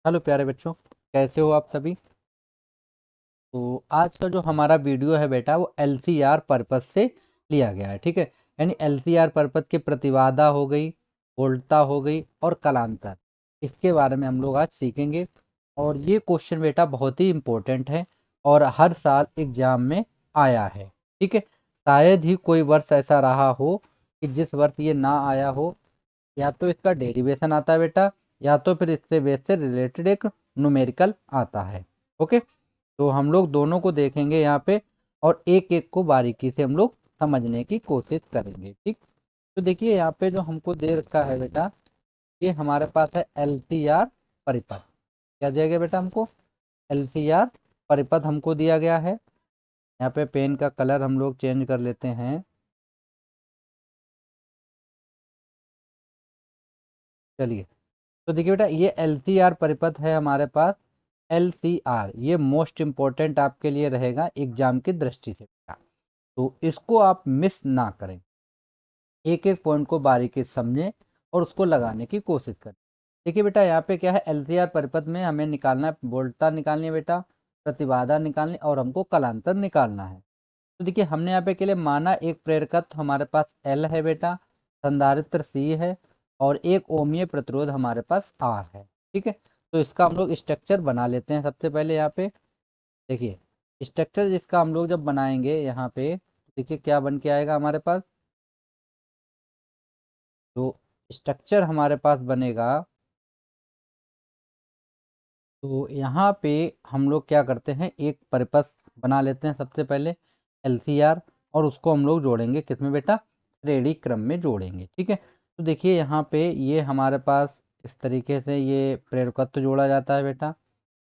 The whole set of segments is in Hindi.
हेलो प्यारे बच्चों, कैसे हो आप सभी। तो आज का जो हमारा वीडियो है बेटा वो एलसीआर पर्पस से लिया गया है। ठीक है, यानी एलसीआर पर्पस के प्रतिबाधा हो गई, वोल्टता हो गई और कलांतर, इसके बारे में हम लोग आज सीखेंगे। और ये क्वेश्चन बेटा बहुत ही इम्पोर्टेंट है और हर साल एग्जाम में आया है। ठीक है, शायद ही कोई वर्ष ऐसा रहा हो कि जिस वर्ष ये ना आया हो। या तो इसका डेरिवेशन आता है बेटा, या तो फिर इससे बेस से रिलेटेड एक न्यूमेरिकल आता है। ओके, तो हम लोग दोनों को देखेंगे यहाँ पे और एक एक को बारीकी से हम लोग समझने की कोशिश करेंगे। ठीक, तो देखिए यहाँ पे जो हमको दे रखा है बेटा, ये हमारे पास है एलसीआर परिपथ। क्या दिया गया बेटा हमको? एलसीआर परिपथ हमको दिया गया है। यहाँ पे पेन का कलर हम लोग चेंज कर लेते हैं। चलिए, तो देखिए बेटा, ये एलसीआर परिपथ है हमारे पास। एलसीआर ये मोस्ट इम्पोर्टेंट आपके लिए रहेगा एग्जाम की दृष्टि से बेटा, तो इसको आप मिस ना करें। एक एक पॉइंट को बारीकी से समझें और उसको लगाने की कोशिश करें। देखिए बेटा, यहाँ पे क्या है, एलसीआर परिपथ में हमें निकालना है, वोल्टता निकालनी है बेटा, प्रतिबाधा निकालनी और हमको कलांतर निकालना है। तो देखिए, हमने यहाँ पे के लिए माना एक प्रेरकत्व हमारे पास एल है बेटा, संधारित्र सी है और एक ओमीय प्रतिरोध हमारे पास आर है। ठीक है, तो इसका हम लोग स्ट्रक्चर बना लेते हैं सबसे पहले। यहाँ पे देखिए, स्ट्रक्चर जिसका हम लोग जब बनाएंगे यहाँ पे, देखिए क्या बन के आएगा हमारे पास। तो स्ट्रक्चर हमारे पास बनेगा, तो यहाँ पे हम लोग क्या करते हैं, एक परिपथ बना लेते हैं सबसे पहले एलसीआर, और उसको हम लोग जोड़ेंगे किसमें बेटा? श्रेणी क्रम में जोड़ेंगे। ठीक है, तो देखिए यहाँ पे ये हमारे पास इस तरीके से ये प्रेरकत्व जोड़ा जाता है बेटा।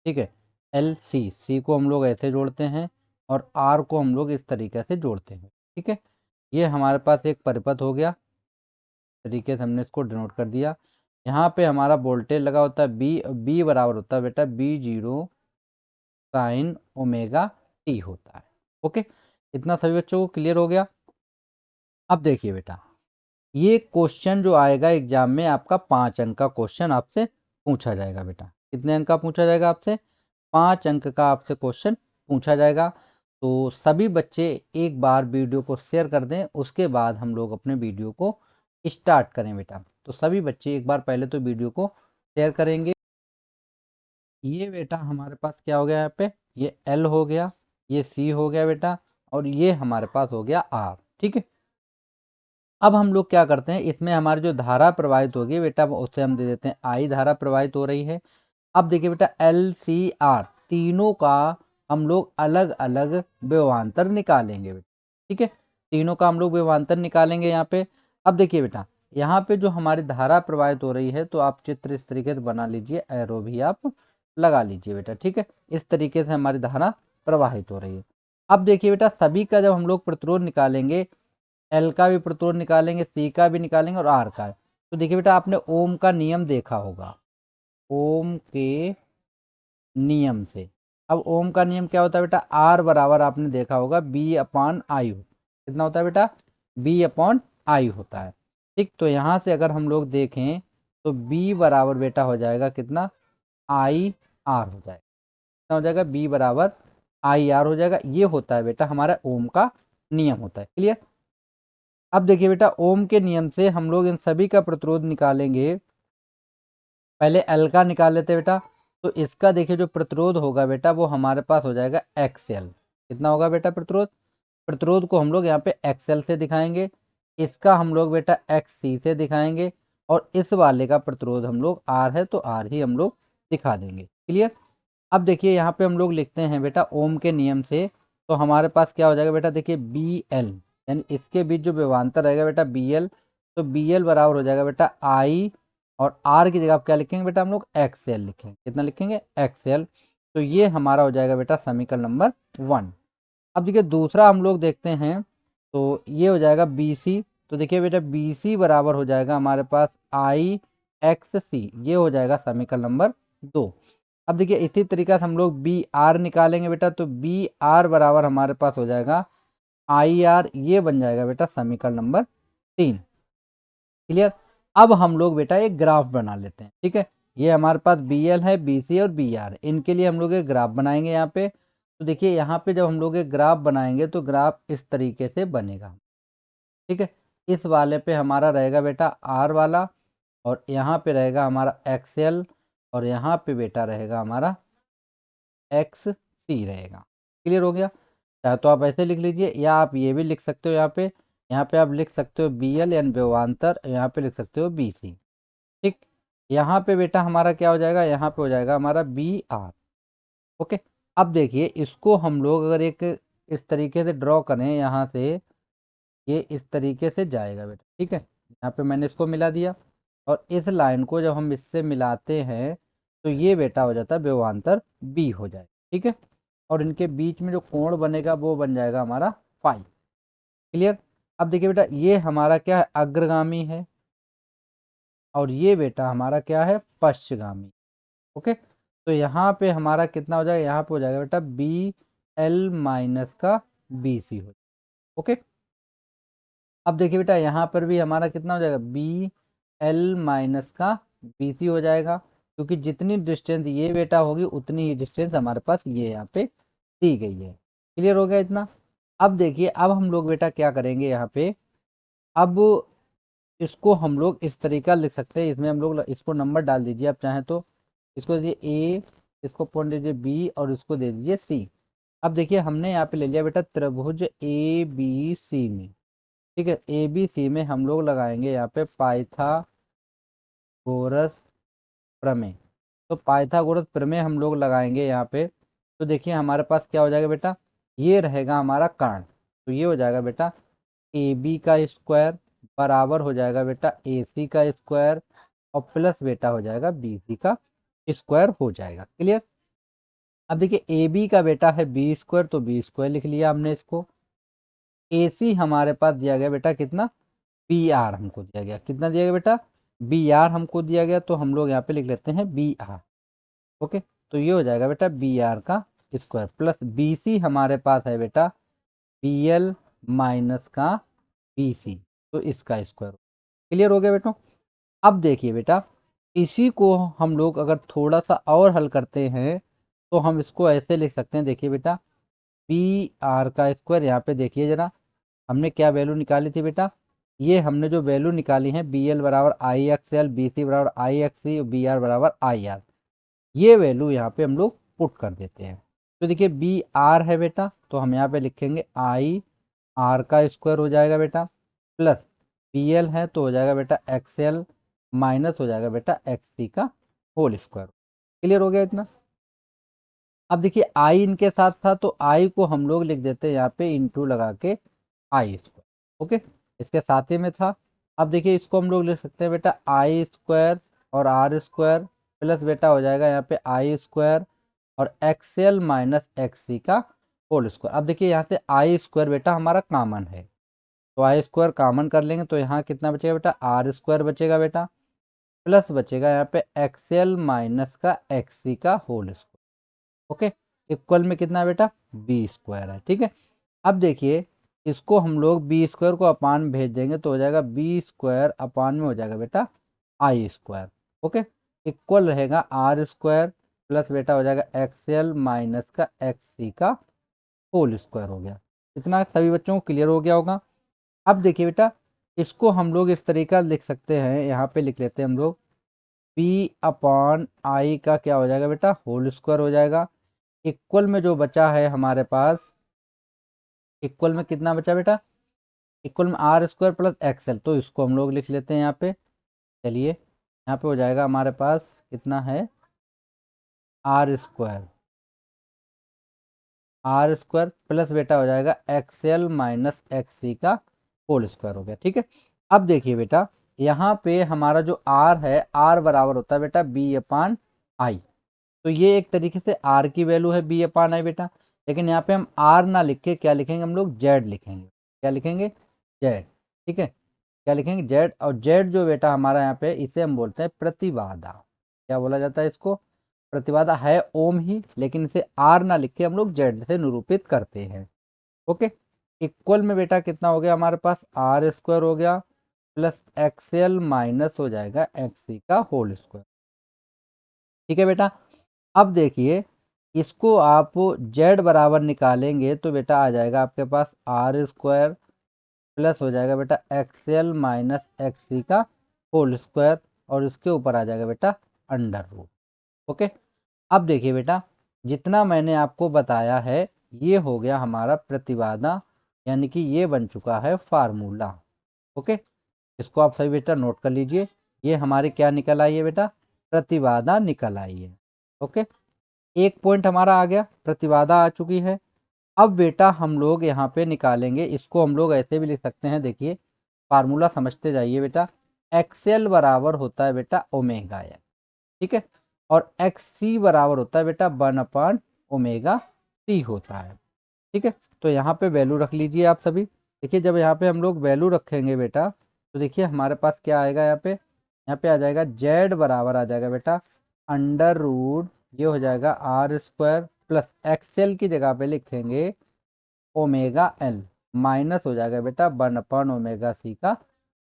ठीक है, एल सी को हम लोग ऐसे जोड़ते हैं और आर को हम लोग इस तरीके से जोड़ते हैं। ठीक है, ये हमारे पास एक परिपथ हो गया। तरीके से हमने इसको डिनोट कर दिया। यहाँ पे हमारा वोल्टेज लगा होता है बी, बी बराबर होता है बेटा B zero sine omega T होता है। ओके, इतना सभी बच्चों को क्लियर हो गया। अब देखिए बेटा, ये क्वेश्चन जो आएगा एग्जाम में आपका 5 अंक का क्वेश्चन आपसे पूछा जाएगा बेटा। कितने अंक का पूछा जाएगा आपसे? 5 अंक का आपसे क्वेश्चन पूछा जाएगा। तो सभी बच्चे एक बार वीडियो को शेयर कर दें, उसके बाद हम लोग अपने वीडियो को स्टार्ट करें बेटा। तो सभी बच्चे एक बार पहले तो वीडियो को शेयर करेंगे। ये बेटा हमारे पास क्या हो गया यहाँ पे, ये एल हो गया, ये सी हो गया बेटा, और ये हमारे पास हो गया आर। ठीक है, अब हम लोग क्या करते हैं, इसमें हमारी जो धारा प्रवाहित होगी बेटा उसे हम दे देते हैं आई धारा प्रवाहित हो रही है। अब देखिए बेटा, एल सी आर तीनों का हम लोग अलग अलग विभवांतर निकालेंगे बेटा। ठीक है, तीनों का हम लोग विभवांतर निकालेंगे यहाँ पे। अब देखिए बेटा, यहाँ पे जो हमारी धारा प्रवाहित हो रही है, तो आप चित्र इस तरीके से बना लीजिए, एरो भी आप लगा लीजिए बेटा। ठीक है, इस तरीके से हमारी धारा प्रवाहित हो रही है। अब देखिए बेटा, सभी का जब हम लोग प्रतिरोध निकालेंगे, एल का भी प्रतिरोध निकालेंगे, सी का भी निकालेंगे और आर का। तो देखिए बेटा, आपने ओम का नियम देखा होगा, ओम के नियम से। अब ओम का नियम क्या होता है बेटा? आर बराबर आपने देखा होगा बी अपॉन आई। कितना होता है बेटा? बी अपॉन आई होता है। ठीक, तो यहाँ से अगर हम लोग देखें तो बी बराबर बेटा हो जाएगा कितना? आई आर हो जाएगा। कितना हो जाएगा? बी बराबर आई आर हो जाएगा। ये होता है बेटा हमारा ओम का नियम होता है। क्लियर? अब देखिए बेटा, ओम के नियम से हम लोग इन सभी का प्रतिरोध निकालेंगे। पहले एल का निकाल लेते हैं बेटा। तो इसका देखिए जो प्रतिरोध होगा बेटा, वो हमारे पास हो जाएगा एक्सएल। कितना होगा बेटा प्रतिरोध? प्रतिरोध को हम लोग यहाँ पे एक्सएल से दिखाएंगे, इसका हम लोग बेटा एक्स सी से दिखाएंगे, और इस वाले का प्रतिरोध हम लोग आर है तो आर ही हम लोग दिखा देंगे। क्लियर? अब देखिए यहाँ पे हम लोग लिखते हैं बेटा ओम के नियम से, तो हमारे पास क्या हो जाएगा बेटा? देखिए बी एल, यानी इसके बीच जो विभवांतर रहेगा बेटा बी एल, तो बी एल बराबर हो जाएगा बेटा आई, और आर की जगह आप क्या लिखेंगे बेटा? हम लोग एक्स एल लिखेंगे। कितना लिखेंगे? X L. तो ये हमारा हो जाएगा बेटा समीकरण नंबर 1। अब देखिए दूसरा हम लोग देखते हैं, तो ये हो जाएगा बी सी। तो देखिए बेटा, बी सी बराबर हो जाएगा हमारे पास आई एक्स सी, ये हो जाएगा समीकरण नंबर 2। अब देखिए इसी तरीके से हम लोग बी आर निकालेंगे बेटा, तो बी आर बराबर हमारे पास हो जाएगा आई आर, ये बन जाएगा बेटा समीकरण नंबर 3। क्लियर? अब हम लोग बेटा एक ग्राफ बना लेते हैं। ठीक है, ये हमारे पास बी एल है, बी सी और बी आर, इनके लिए हम लोग एक ग्राफ बनाएंगे यहाँ पे। तो देखिए यहाँ पे जब हम लोग एक ग्राफ बनाएंगे तो ग्राफ इस तरीके से बनेगा। ठीक है, इस वाले पे हमारा रहेगा बेटा आर वाला, और यहाँ पे रहेगा हमारा एक्सएल, और यहाँ पे बेटा रहेगा हमारा एक्स सी रहेगा। क्लियर हो गया? चाहे तो आप ऐसे लिख लीजिए, या आप ये भी लिख सकते हो यहाँ पे आप लिख सकते हो बी एल यानी विभवांतर, यहाँ पे लिख सकते हो बी सी। ठीक, यहाँ पे बेटा हमारा क्या हो जाएगा, यहाँ पे हो जाएगा हमारा बी आर। ओके, अब देखिए इसको हम लोग अगर एक इस तरीके से ड्रॉ करें, यहाँ से ये इस तरीके से जाएगा बेटा। ठीक है, यहाँ पे मैंने इसको मिला दिया, और इस लाइन को जब हम इससे मिलाते हैं तो ये बेटा हो जाता है विभवांतर बी हो जाए। ठीक है, और इनके बीच में जो कोण बनेगा वो बन जाएगा हमारा फाई। क्लियर? अब देखिए बेटा ये हमारा क्या है, अग्रगामी है, और ये बेटा हमारा क्या है, पश्चगामी। ओके, तो यहाँ पे हमारा कितना हो जाएगा, यहाँ पे हो जाएगा बेटा बी एल माइनस का बी सी हो। ओके, अब देखिए बेटा यहाँ पर भी हमारा कितना हो जाएगा, बी एल माइनस का बी सी हो जाएगा, क्योंकि जितनी डिस्टेंस ये बेटा होगी उतनी ही डिस्टेंस हमारे पास ये यहाँ पे दी गई है। क्लियर हो गया इतना? अब देखिए अब हम लोग बेटा क्या करेंगे यहाँ पे, अब इसको हम लोग इस तरीका लिख सकते हैं, इसमें हम लोग इसको नंबर डाल दीजिए आप चाहें तो, इसको दीजिए ए, इसको पॉइंट दीजिए बी, और इसको दे दीजिए सी। अब देखिए हमने यहाँ पे ले लिया बेटा त्रिभुज ए बी सी में। ठीक है, ए बी सी में हम लोग लगाएंगे यहाँ पे पाइथागोरस प्रमेय। तो पाइथागोरस प्रमेय हम लोग लगाएंगे यहाँ पे, तो देखिए हमारे पास क्या हो जाएगा बेटा, ये रहेगा हमारा कर्ण, तो ये हो जाएगा बेटा ए बी का स्क्वायर बराबर हो जाएगा बेटा ए सी का स्क्वायर, और प्लस बेटा हो जाएगा बी सी का स्क्वायर हो जाएगा। क्लियर? अब देखिए ए बी का बेटा है बी स्क्वायर, तो बी स्क्वायर लिख लिया हमने इसको। ए सी हमारे पास दिया गया बेटा कितना, बी आर हमको दिया गया, कितना दिया गया बेटा, बी आर हमको दिया गया, तो हम लोग यहाँ पे लिख लेते हैं बी आर। ओके, तो ये हो जाएगा बेटा बी आर का स्क्वायर, प्लस बी सी हमारे पास है बेटा बी एल माइनस का बी सी, तो इसका स्क्वायर। क्लियर हो गया बेटो? अब देखिए बेटा इसी को हम लोग अगर थोड़ा सा और हल करते हैं तो हम इसको ऐसे लिख सकते हैं। देखिए बेटा बी आर का स्क्वायर, यहाँ पे देखिए जरा हमने क्या वैल्यू निकाली थी बेटा, ये हमने जो वैल्यू निकाली है बी एल बराबर आई एक्स एल, बी सी बराबर आई एक्स सी, बी आर बराबर आई आर, ये वैल्यू यहाँ पे हम लोग पुट कर देते हैं। तो देखिए बी आर है बेटा, तो हम यहाँ पे लिखेंगे आई आर का स्क्वायर हो जाएगा बेटा, प्लस बी एल है तो हो जाएगा बेटा एक्स एल, माइनस हो जाएगा बेटा एक्स सी का होल स्क्वायर। क्लियर हो गया इतना? अब देखिए आई इनके साथ था, तो आई को हम लोग लिख देते हैं यहाँ पे इंटू लगा के आई स्क्वायर। ओके, इसके साथ ही में था। अब देखिए इसको हम लोग लिख सकते हैं बेटा आई स्क्वायर और आर स्क्वायर, प्लस बेटा हो जाएगा यहाँ पे आई स्क्वायर और एक्स एल माइनस एक्स सी का होल स्क्वायर। अब देखिए यहाँ से आई स्क्वायर बेटा हमारा कॉमन है, तो आई स्क्वायर कॉमन कर लेंगे तो यहाँ कितना बचेगा बेटा, आर स्क्वायर बचेगा बेटा, प्लस बचेगा यहाँ पे एक्स एल माइनस का एक्स सी का होल स्क्वायर। ओके, इक्वल में कितना है बेटा, बी स्क्वायर है। ठीक है, अब देखिए इसको हम लोग बी स्क्वायर को अपान में भेज देंगे तो हो जाएगा बी स्क्वायर अपान में हो जाएगा बेटा आई स्क्वायर। ओके, इक्वल रहेगा आर स्क्वायर प्लस बेटा हो जाएगा एक्स एल माइनस का एक्स सी का होल स्क्वायर हो गया। इतना सभी बच्चों को क्लियर हो गया होगा? अब देखिए बेटा इसको हम लोग इस तरीका लिख सकते हैं, यहाँ पे लिख लेते हैं हम लोग पी अपॉन आई का क्या हो जाएगा बेटा, होल स्क्वायर हो जाएगा। इक्वल में जो बचा है हमारे पास, इक्वल में कितना बचा बेटा, इक्वल में आर स्क्वायर प्लस एक्सएल, तो इसको हम लोग लिख लेते हैं यहाँ पे। चलिए यहाँ पे हो जाएगा हमारे पास कितना है, R square, R square plus बेटा हो जाएगा एक्सएल माइनस एक्स सी का होल स्क्वायर हो गया। ठीक है, अब देखिए बेटा यहाँ पे हमारा जो आर है, आर बराबर होता है बेटा बी अपान आई, तो ये एक तरीके से आर की वैल्यू है बी अपान आई बेटा, लेकिन यहाँ पे हम आर ना लिख के क्या लिखेंगे, हम लोग जेड लिखेंगे। क्या लिखेंगे, जेड। ठीक है, क्या लिखेंगे, जेड। और जेड जो बेटा हमारा यहाँ पे इसे हम बोलते हैं प्रतिबाधा। क्या बोला जाता है इसको, प्रतिबाधा है ओम ही, लेकिन इसे आर ना लिख के हम लोग जेड से निरूपित करते हैं। ओके, इक्वल में बेटा कितना हो गया हमारे पास, आर स्क्वायर हो गया प्लस एक्सएल माइनस हो जाएगा एक्स सी का होल स्क्वायर। ठीक है बेटा। अब देखिए इसको आप z बराबर निकालेंगे तो बेटा आ जाएगा आपके पास आर स्क्वायर प्लस हो जाएगा बेटा एक्स एल माइनस एक्स सी का होल स्क्वायर, और इसके ऊपर आ जाएगा बेटा अंडर रूट। ओके। अब देखिए बेटा जितना मैंने आपको बताया है ये हो गया हमारा प्रतिबाधा, यानी कि ये बन चुका है फार्मूला। ओके, इसको आप सभी बेटा नोट कर लीजिए। ये हमारी क्या निकल आई है बेटा, प्रतिबाधा निकल आई है। ओके, एक पॉइंट हमारा आ गया, प्रतिबाधा आ चुकी है। अब बेटा हम लोग यहाँ पे निकालेंगे, इसको हम लोग ऐसे भी लिख सकते हैं, देखिए फार्मूला समझते जाइए बेटा। एक्सएल बराबर होता है बेटा ओमेगा एल, ठीक है, और एक्स सी बराबर होता है बेटा 1/ओमेगा सी होता है। ठीक है, तो यहाँ पे वैल्यू रख लीजिए आप सभी। देखिए जब यहाँ पे हम लोग वैल्यू रखेंगे बेटा तो देखिए हमारे पास क्या आएगा, यहाँ पे आ जाएगा जेड बराबर आ जाएगा बेटा अंडर रूट, ये हो जाएगा आर स्क्वायर प्लस एक्सएल की जगह पे लिखेंगे ओमेगा एल, माइनस हो जाएगा बेटा 1/ओमेगा सी का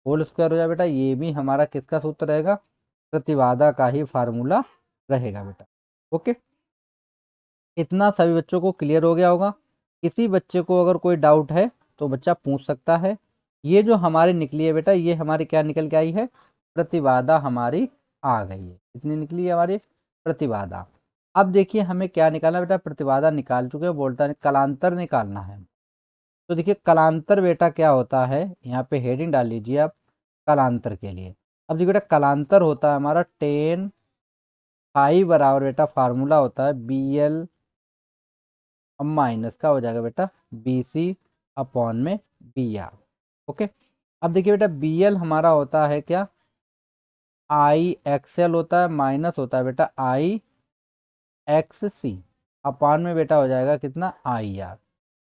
होल स्क्वायर हो जाएगा बेटा। ये भी हमारा किसका सूत्र रहेगा, प्रतिबाधा का ही फार्मूला रहेगा बेटा। ओके, इतना सभी बच्चों को क्लियर हो गया होगा। किसी बच्चे को अगर कोई डाउट है तो बच्चा पूछ सकता है। ये जो हमारी निकली है बेटा, ये हमारी क्या निकल के आई है, प्रतिबाधा हमारी आ गई है। कितनी निकली है हमारी प्रतिबाधा। अब देखिए हमें क्या निकालना बेटा, प्रतिबाधा निकाल चुके हैं, बोलता है कलांतर निकालना है। तो देखिए कलांतर बेटा क्या होता है, यहाँ पे हेडिंग डाल लीजिए आप कलांतर के लिए। अब देखिए बेटा कलांतर होता है हमारा टेन फाई बराबर बेटा फार्मूला होता है बी एल, अब माइनस का हो जाएगा बेटा बी सी अपॉन में बी आर। ओके, अब देखिए बेटा बी एल हमारा होता है क्या, आई एक्सएल होता है, माइनस होता है बेटा आई एक्स सी अपॉन में बेटा हो जाएगा कितना आई आर।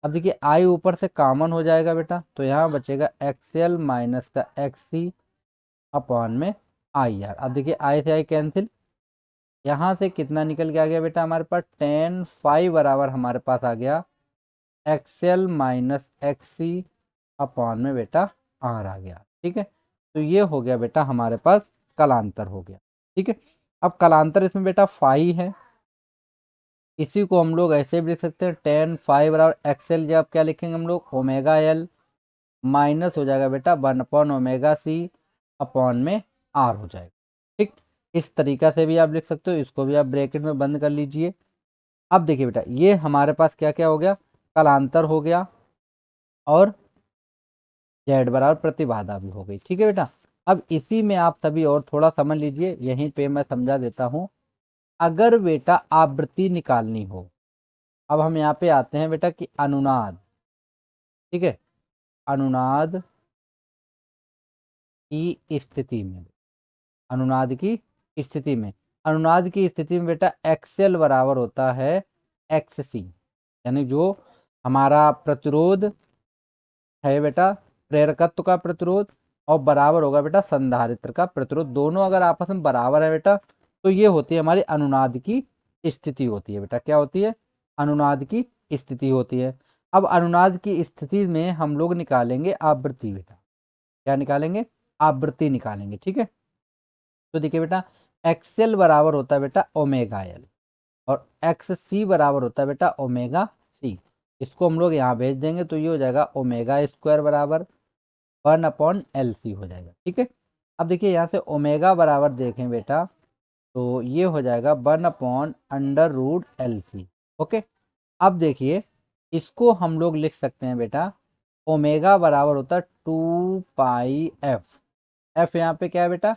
अब देखिए आई ऊपर से कॉमन हो जाएगा बेटा, तो यहाँ बचेगा एक्सएल माइनस का एक्स सी अपॉन में आई आर। अब देखिए आई से आई कैंसिल, यहाँ से कितना निकल के आ गया बेटा हमारे पास टेन फाइव बराबर हमारे पास आ गया एक्सएल माइनस एक्स सी अपॉन में बेटा आर आ गया। ठीक है, तो ये हो गया बेटा हमारे पास कलांतर हो गया। ठीक है, अब कलांतर इसमें बेटा फाई है, इसी को हम लोग ऐसे भी लिख सकते हैं टेन फाइव बराबर एक्सएल, जब क्या लिखेंगे हम लोग ओमेगा एल माइनस हो जाएगा बेटा 1/ओमेगा सी अपॉन में आर हो जाएगा। ठीक, इस तरीका से भी आप लिख सकते हो, इसको भी आप ब्रैकेट में बंद कर लीजिए। अब देखिए बेटा ये हमारे पास क्या क्या हो गया, कलांतर हो गया और जेड बराबर प्रतिबाधा भी हो गई। ठीक है बेटा, अब इसी में आप सभी और थोड़ा समझ लीजिए, यहीं पे मैं समझा देता हूँ। अगर बेटा आवृत्ति निकालनी हो, अब हम यहाँ पे आते हैं बेटा कि अनुनाद, ठीक है, अनुनाद की स्थिति में, अनुनाद की स्थिति में, अनुनाद की स्थिति में बेटा एक्सएल बराबर होता है एक्स सी, यानी जो हमारा प्रतिरोध है बेटा, प्रेरकत्व का प्रतिरोध, और बराबर होगा बेटा संधारित्र का प्रतिरोध। दोनों अगर आपस में बराबर है बेटा तो ये होती है हमारी अनुनाद की स्थिति होती है बेटा। क्या होती है, अनुनाद की स्थिति होती है। अब अनुनाद की स्थिति में हम लोग निकालेंगे आवृत्ति बेटा, क्या निकालेंगे, आवृत्ति निकालेंगे। ठीक है, तो देखिए बेटा एक्सएल बराबर होता है बेटा ओमेगा एल और एक्स सी बराबर होता है बेटा ओमेगा सी। इसको हम लोग यहाँ भेज देंगे तो ये हो जाएगा ओमेगा स्क्वायर बराबर 1/एल सी हो जाएगा। ठीक है, अब देखिए यहाँ से ओमेगा बराबर देखें बेटा तो ये हो जाएगा 1/√एल सी। ओके, अब देखिए इसको हम लोग लिख सकते हैं बेटा ओमेगा बराबर होता है 2 पाई एफ, एफ यहाँ पे क्या है बेटा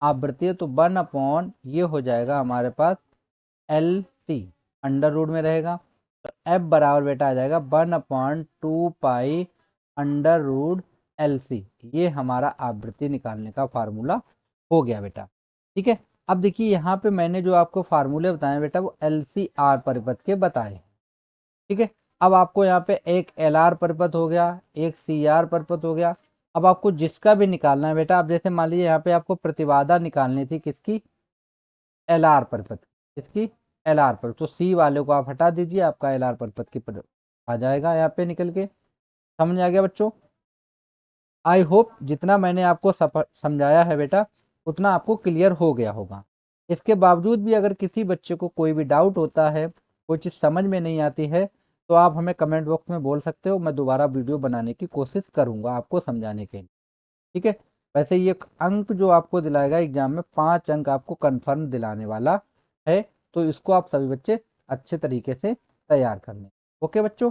आवृत्ति है, तो 1 ये हो जाएगा हमारे पास एल सी अंडर रूट में रहेगा, तो एफ बराबर बेटा आ जाएगा 1/2 पाई एल सी। ये हमारा आवृत्ति निकालने का फार्मूला हो गया बेटा। ठीक है, अब देखिए यहाँ पे मैंने जो आपको फार्मूले बताए बेटा वो एल सी आर परिपथ के बताए। ठीक है, अब आपको यहाँ पे एक एल आर परिपथ हो गया, एक सी आर परिपथ हो गया। अब आपको जिसका भी निकालना है बेटा, अब जैसे मान लीजिए यहाँ पे आपको प्रतिबाधा निकालनी थी किसकी, एल आर परिपथ, किसकी, एल आर पर, तो सी वाले को आप हटा दीजिए, आपका एल आर परिपथ की आ जाएगा यहाँ पे निकल के। समझ आ गया बच्चों, आई होप जितना मैंने आपको समझाया है बेटा उतना आपको क्लियर हो गया होगा। इसके बावजूद भी अगर किसी बच्चे को कोई भी डाउट होता है, कोई चीज़ समझ में नहीं आती है, तो आप हमें कमेंट बॉक्स में बोल सकते हो। मैं दोबारा वीडियो बनाने की कोशिश करूँगा आपको समझाने के लिए। ठीक है। वैसे ये अंक जो आपको दिलाएगा एग्जाम में, 5 अंक आपको कन्फर्म दिलाने वाला है। तो इसको आप सभी बच्चे अच्छे तरीके से तैयार कर लें। ओके बच्चों।